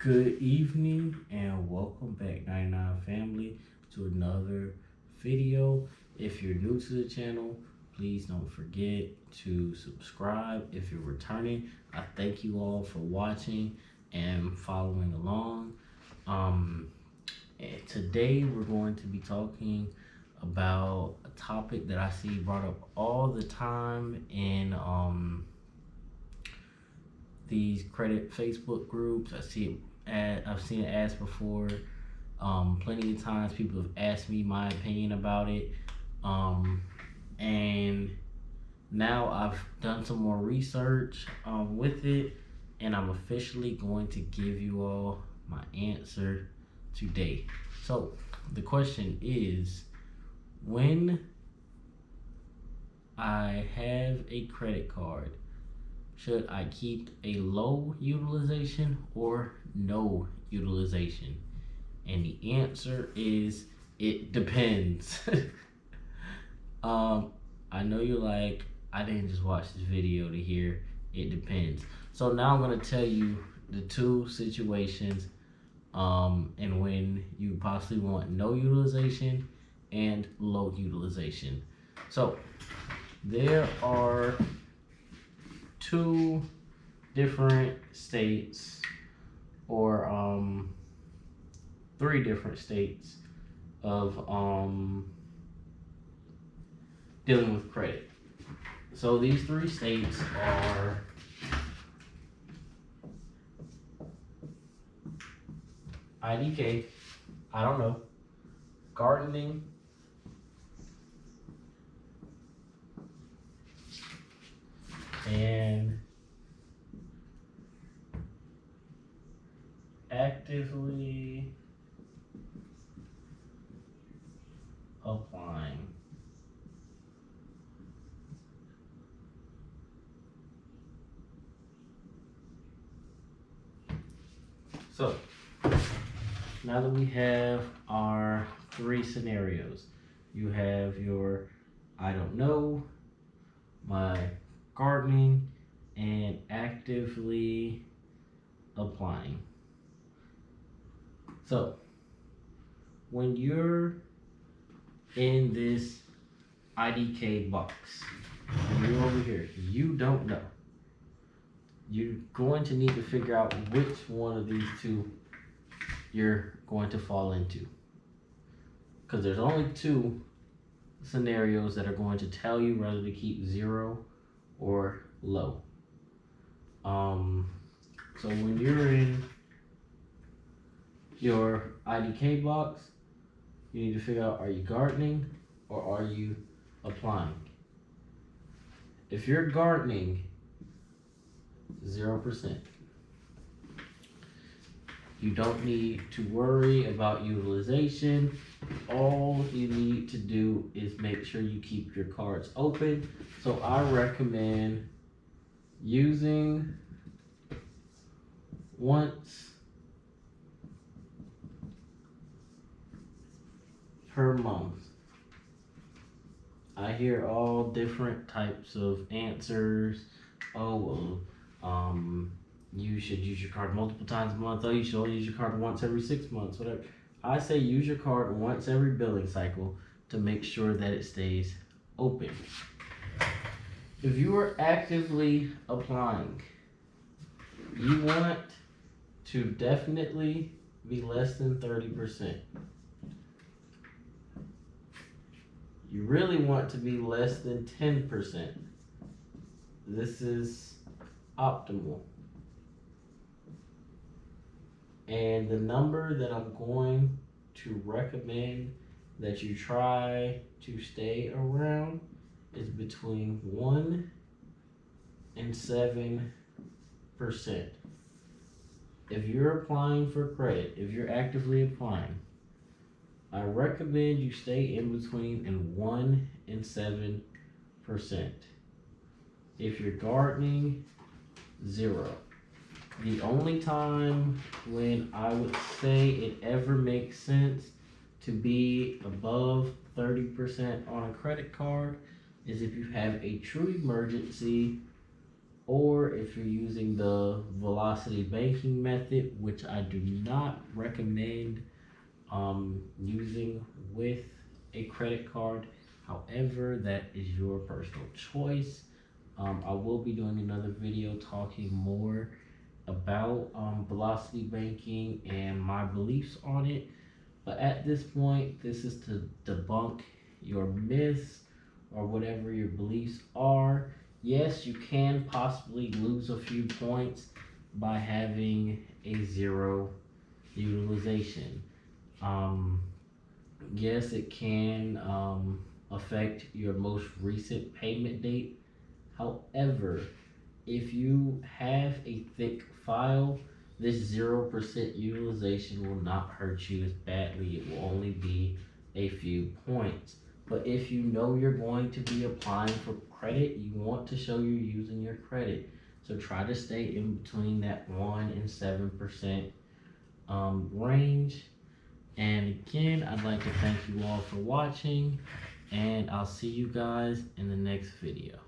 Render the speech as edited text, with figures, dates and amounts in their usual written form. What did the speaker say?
Good evening and welcome back 99 family to another video. If you're new to the channel, please don't forget to subscribe. If you're returning, I thank you all for watching and following along. And today we're going to be talking about a topic that I see brought up all the time in these credit Facebook groups. I've seen it asked before. Plenty of times people have asked me my opinion about it. And now I've done some more research with it, and I'm officially going to give you all my answer today. So the question is, when I have a credit card, should I keep a low utilization or no utilization? And the answer is, it depends. I know you're like, I didn't just watch this video to hear it depends. So now I'm gonna tell you the two situations and when you possibly want no utilization and low utilization. So there are two different states, or three different states of dealing with credit. So these three states are IDK, I don't know, gardening, and actively applying. So now that we have our three scenarios, you have your I don't know, my gardening, and actively applying. So when you're in this IDK box and you're over here, you don't know, you're going to need to figure out which one of these two you're going to fall into, because there's only two scenarios that are going to tell you whether to keep zero or low. So when you're in your IDK box, you need to figure out, are you gardening or are you applying? If you're gardening, 0%. You don't need to worry about utilization. All you need to do is make sure you keep your cards open. So I recommend using once per month. I hear all different types of answers. Oh, well, you should use your card multiple times a month. Oh, you should only use your card once every 6 months, whatever. I say use your card once every billing cycle to make sure that it stays open. If you are actively applying, you want to definitely be less than 30%. You really want to be less than 10%. This is optimal. And the number that I'm going to recommend that you try to stay around is between 1 and 7%. If you're applying for credit, if you're actively applying, I recommend you stay in between 1 and 7%. If you're gardening, 0. The only time when I would say it ever makes sense to be above 30% on a credit card is if you have a true emergency or if you're using the velocity banking method, which I do not recommend using with a credit card. However, that is your personal choice. I will be doing another video talking more about velocity banking and my beliefs on it. But at this point, this is to debunk your myths or whatever your beliefs are. Yes, you can possibly lose a few points by having a zero utilization. Um, yes, it can affect your most recent payment date. However, if you have a thick file, this 0% utilization will not hurt you as badly. It will only be a few points. But if you know you're going to be applying for credit, you want to show you're using your credit. So try to stay in between that 1 and 7% range. And again, I'd like to thank you all for watching, and I'll see you guys in the next video.